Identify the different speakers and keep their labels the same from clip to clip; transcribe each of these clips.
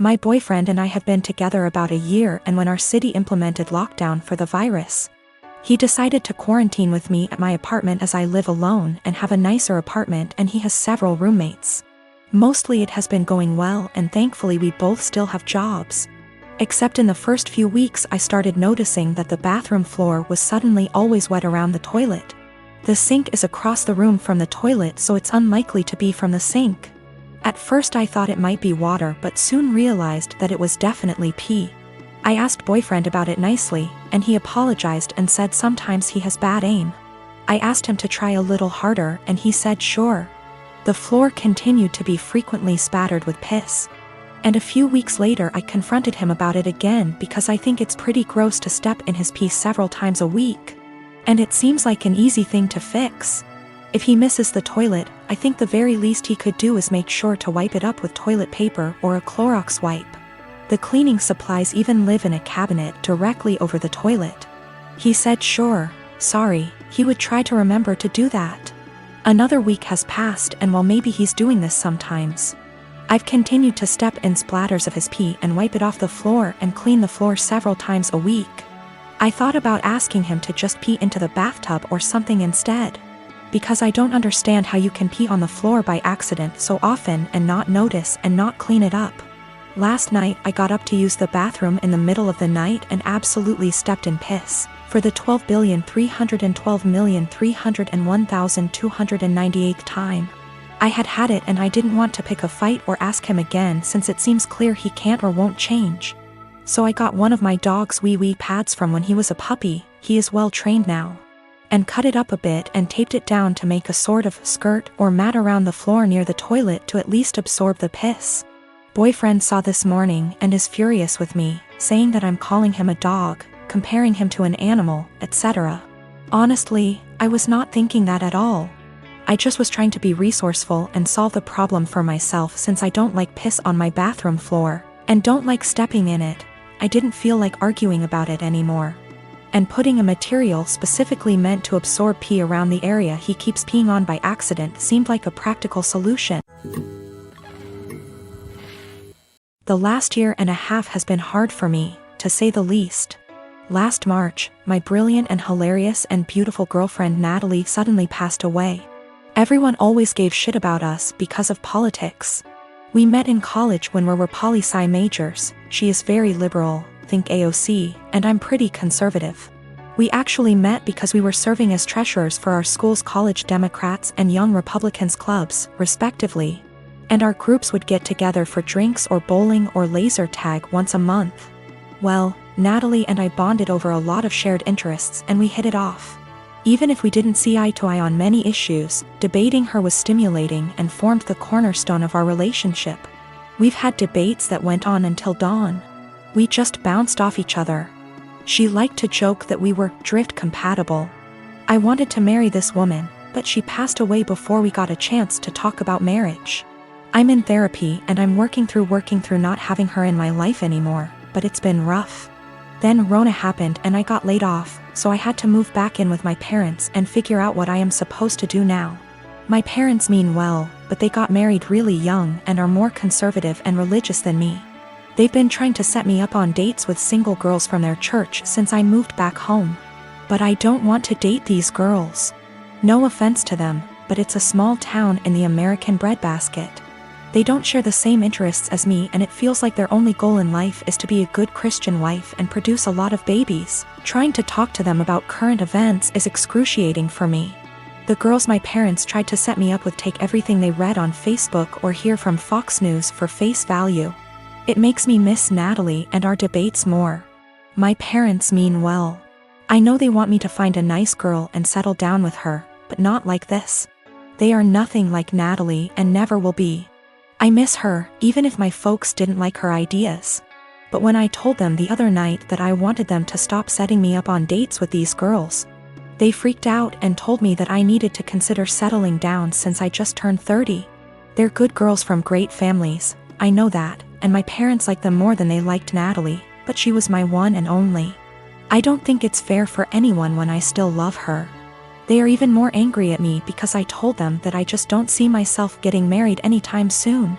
Speaker 1: My boyfriend and I have been together about a year, and when our city implemented lockdown for the virus, he decided to quarantine with me at my apartment as I live alone and have a nicer apartment, and he has several roommates. Mostly it has been going well, and thankfully we both still have jobs. Except in the first few weeks I started noticing that the bathroom floor was suddenly always wet around the toilet. The sink is across the room from the toilet, so it's unlikely to be from the sink. At first I thought it might be water, but soon realized that it was definitely pee. I asked boyfriend about it nicely, and he apologized and said sometimes he has bad aim. I asked him to try a little harder, and he said sure. The floor continued to be frequently spattered with piss. And a few weeks later I confronted him about it again because I think it's pretty gross to step in his pee several times a week. And it seems like an easy thing to fix. If he misses the toilet, I think the very least he could do is make sure to wipe it up with toilet paper or a Clorox wipe. The cleaning supplies even live in a cabinet directly over the toilet. He said sure, sorry, he would try to remember to do that. Another week has passed, and while maybe he's doing this sometimes, I've continued to step in splatters of his pee and wipe it off the floor and clean the floor several times a week. I thought about asking him to just pee into the bathtub or something instead, because I don't understand how you can pee on the floor by accident so often and not notice and not clean it up. Last night I got up to use the bathroom in the middle of the night and absolutely stepped in piss, for the 12,312,301,298th time. I had it, and I didn't want to pick a fight or ask him again since it seems clear he can't or won't change. So I got one of my dog's wee pads from when he was a puppy, he is well trained now, and cut it up a bit and taped it down to make a sort of skirt or mat around the floor near the toilet to at least absorb the piss. Boyfriend saw this morning and is furious with me, saying that I'm calling him a dog, comparing him to an animal, etc. Honestly, I was not thinking that at all. I just was trying to be resourceful and solve the problem for myself since I don't like piss on my bathroom floor, and don't like stepping in it. I didn't feel like arguing about it anymore. And putting a material specifically meant to absorb pee around the area he keeps peeing on by accident seemed like a practical solution. The last year and a half has been hard for me, to say the least. Last March, my brilliant and hilarious and beautiful girlfriend Natalie suddenly passed away. Everyone always gave shit about us because of politics. We met in college when we were poli-sci majors. She is very liberal, think AOC, and I'm pretty conservative. We actually met because we were serving as treasurers for our school's college Democrats and Young Republicans clubs, respectively. And our groups would get together for drinks or bowling or laser tag once a month. Well, Natalie and I bonded over a lot of shared interests, and we hit it off. Even if we didn't see eye to eye on many issues, debating her was stimulating and formed the cornerstone of our relationship. We've had debates that went on until dawn. We just bounced off each other. She liked to joke that we were drift compatible. I wanted to marry this woman, but she passed away before we got a chance to talk about marriage. I'm in therapy and I'm working through not having her in my life anymore, but it's been rough. Then Rona happened and I got laid off, so I had to move back in with my parents and figure out what I am supposed to do now. My parents mean well, but they got married really young and are more conservative and religious than me. They've been trying to set me up on dates with single girls from their church since I moved back home. But I don't want to date these girls. No offense to them, but it's a small town in the American breadbasket. They don't share the same interests as me, and it feels like their only goal in life is to be a good Christian wife and produce a lot of babies. Trying to talk to them about current events is excruciating for me. The girls my parents tried to set me up with take everything they read on Facebook or hear from Fox News for face value. It makes me miss Natalie and our debates more. My parents mean well. I know they want me to find a nice girl and settle down with her, but not like this. They are nothing like Natalie and never will be. I miss her, even if my folks didn't like her ideas. But when I told them the other night that I wanted them to stop setting me up on dates with these girls, they freaked out and told me that I needed to consider settling down since I just turned 30. They're good girls from great families, I know that, and my parents like them more than they liked Natalie, but she was my one and only. I don't think it's fair for anyone when I still love her. They are even more angry at me because I told them that I just don't see myself getting married anytime soon.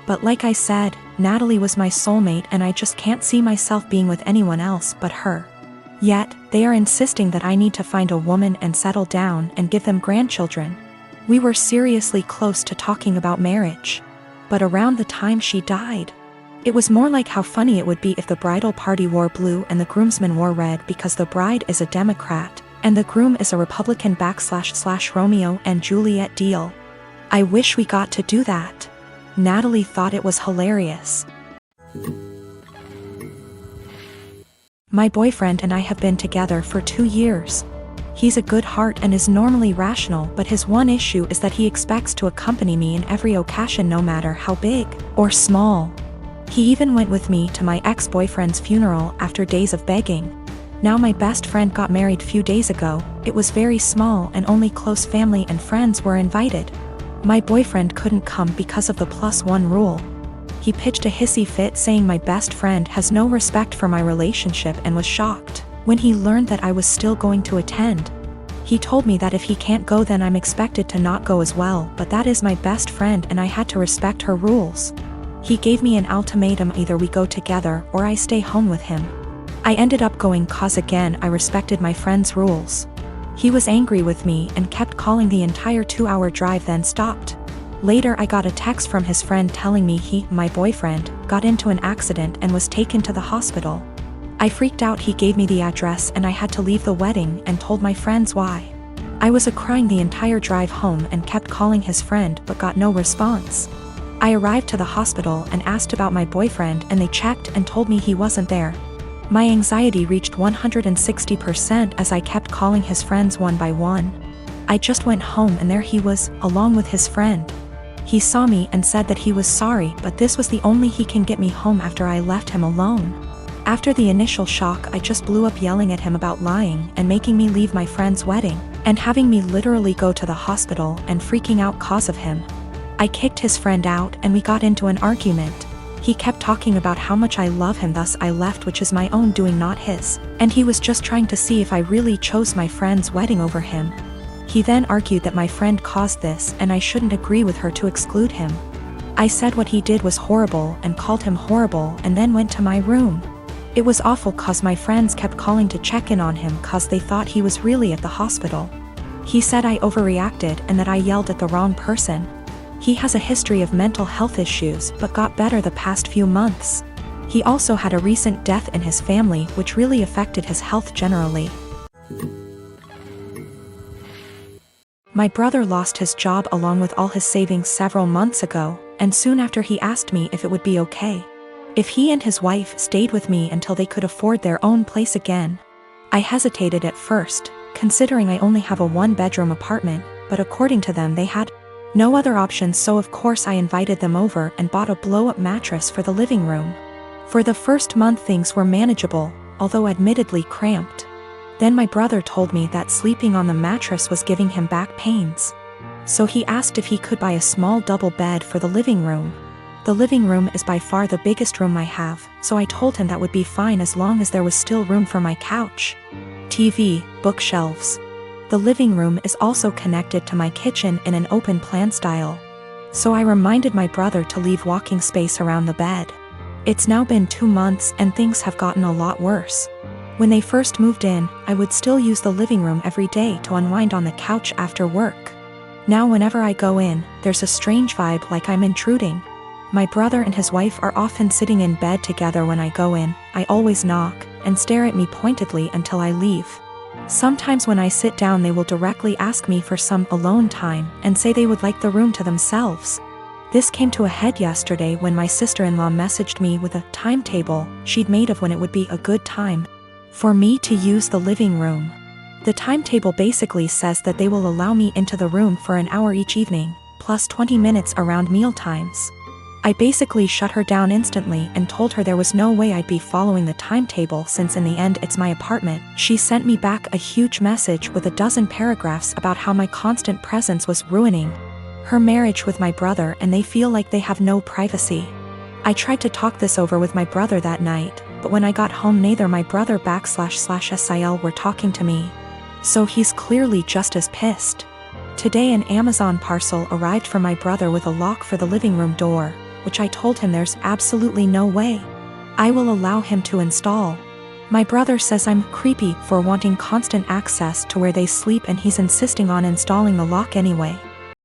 Speaker 1: But like I said, Natalie was my soulmate and I just can't see myself being with anyone else but her. Yet, they are insisting that I need to find a woman and settle down and give them grandchildren. We were seriously close to talking about marriage. But around the time she died, it was more like how funny it would be if the bridal party wore blue and the groomsmen wore red because the bride is a Democrat, and the groom is a Republican / Romeo and Juliet deal. I wish we got to do that. Natalie thought it was hilarious. My boyfriend and I have been together for 2 years. He's a good heart and is normally rational, but his one issue is that he expects to accompany me in every occasion no matter how big or small. He even went with me to my ex-boyfriend's funeral after days of begging. Now my best friend got married few days ago. It was very small and only close family and friends were invited. My boyfriend couldn't come because of the +1 rule. He pitched a hissy fit saying my best friend has no respect for my relationship and was shocked when he learned that I was still going to attend. He told me that if he can't go then I'm expected to not go as well, but that is my best friend and I had to respect her rules. He gave me an ultimatum: either we go together or I stay home with him. I ended up going cause again I respected my friend's rules. He was angry with me and kept calling the entire 2-hour drive then stopped. Later I got a text from his friend telling me my boyfriend, got into an accident and was taken to the hospital. I freaked out. He gave me the address and I had to leave the wedding and told my friends why. I was crying the entire drive home and kept calling his friend but got no response. I arrived to the hospital and asked about my boyfriend and they checked and told me he wasn't there. My anxiety reached 160% as I kept calling his friends one by one. I just went home and there he was, along with his friend. He saw me and said that he was sorry, but this was the only he can get me home after I left him alone. After the initial shock, I just blew up yelling at him about lying and making me leave my friend's wedding, and having me literally go to the hospital and freaking out cause of him. I kicked his friend out and we got into an argument. He kept talking about how much I love him, thus I left, which is my own doing, not his, and he was just trying to see if I really chose my friend's wedding over him. He then argued that my friend caused this and I shouldn't agree with her to exclude him. I said what he did was horrible and called him horrible and then went to my room. It was awful cause my friends kept calling to check in on him cause they thought he was really at the hospital. He said I overreacted and that I yelled at the wrong person. He has a history of mental health issues but got better the past few months. He also had a recent death in his family which really affected his health generally. My brother lost his job along with all his savings several months ago, and soon after he asked me if it would be okay if he and his wife stayed with me until they could afford their own place again. I hesitated at first, considering I only have a 1-bedroom apartment, but according to them they had no other options, so of course I invited them over and bought a blow-up mattress for the living room. For the first month things were manageable, although admittedly cramped. Then my brother told me that sleeping on the mattress was giving him back pains. So he asked if he could buy a small double bed for the living room. The living room is by far the biggest room I have, so I told him that would be fine as long as there was still room for my couch, TV, bookshelves. The living room is also connected to my kitchen in an open plan style. So I reminded my brother to leave walking space around the bed. It's now been 2 months and things have gotten a lot worse. When they first moved in, I would still use the living room every day to unwind on the couch after work. Now whenever I go in, there's a strange vibe like I'm intruding. My brother and his wife are often sitting in bed together when I go in. I always knock and stare at me pointedly until I leave. Sometimes when I sit down they will directly ask me for some alone time and say they would like the room to themselves. This came to a head yesterday when my sister-in-law messaged me with a timetable she'd made of when it would be a good time for me to use the living room. The timetable basically says that they will allow me into the room for an hour each evening, plus 20 minutes around meal times. I basically shut her down instantly and told her there was no way I'd be following the timetable since in the end it's my apartment. She sent me back a huge message with a dozen paragraphs about how my constant presence was ruining her marriage with my brother and they feel like they have no privacy. I tried to talk this over with my brother that night, but when I got home neither my brother /SIL were talking to me. So he's clearly just as pissed. Today an Amazon parcel arrived for my brother with a lock for the living room door, which I told him there's absolutely no way I will allow him to install. My brother says I'm creepy for wanting constant access to where they sleep, and he's insisting on installing the lock anyway.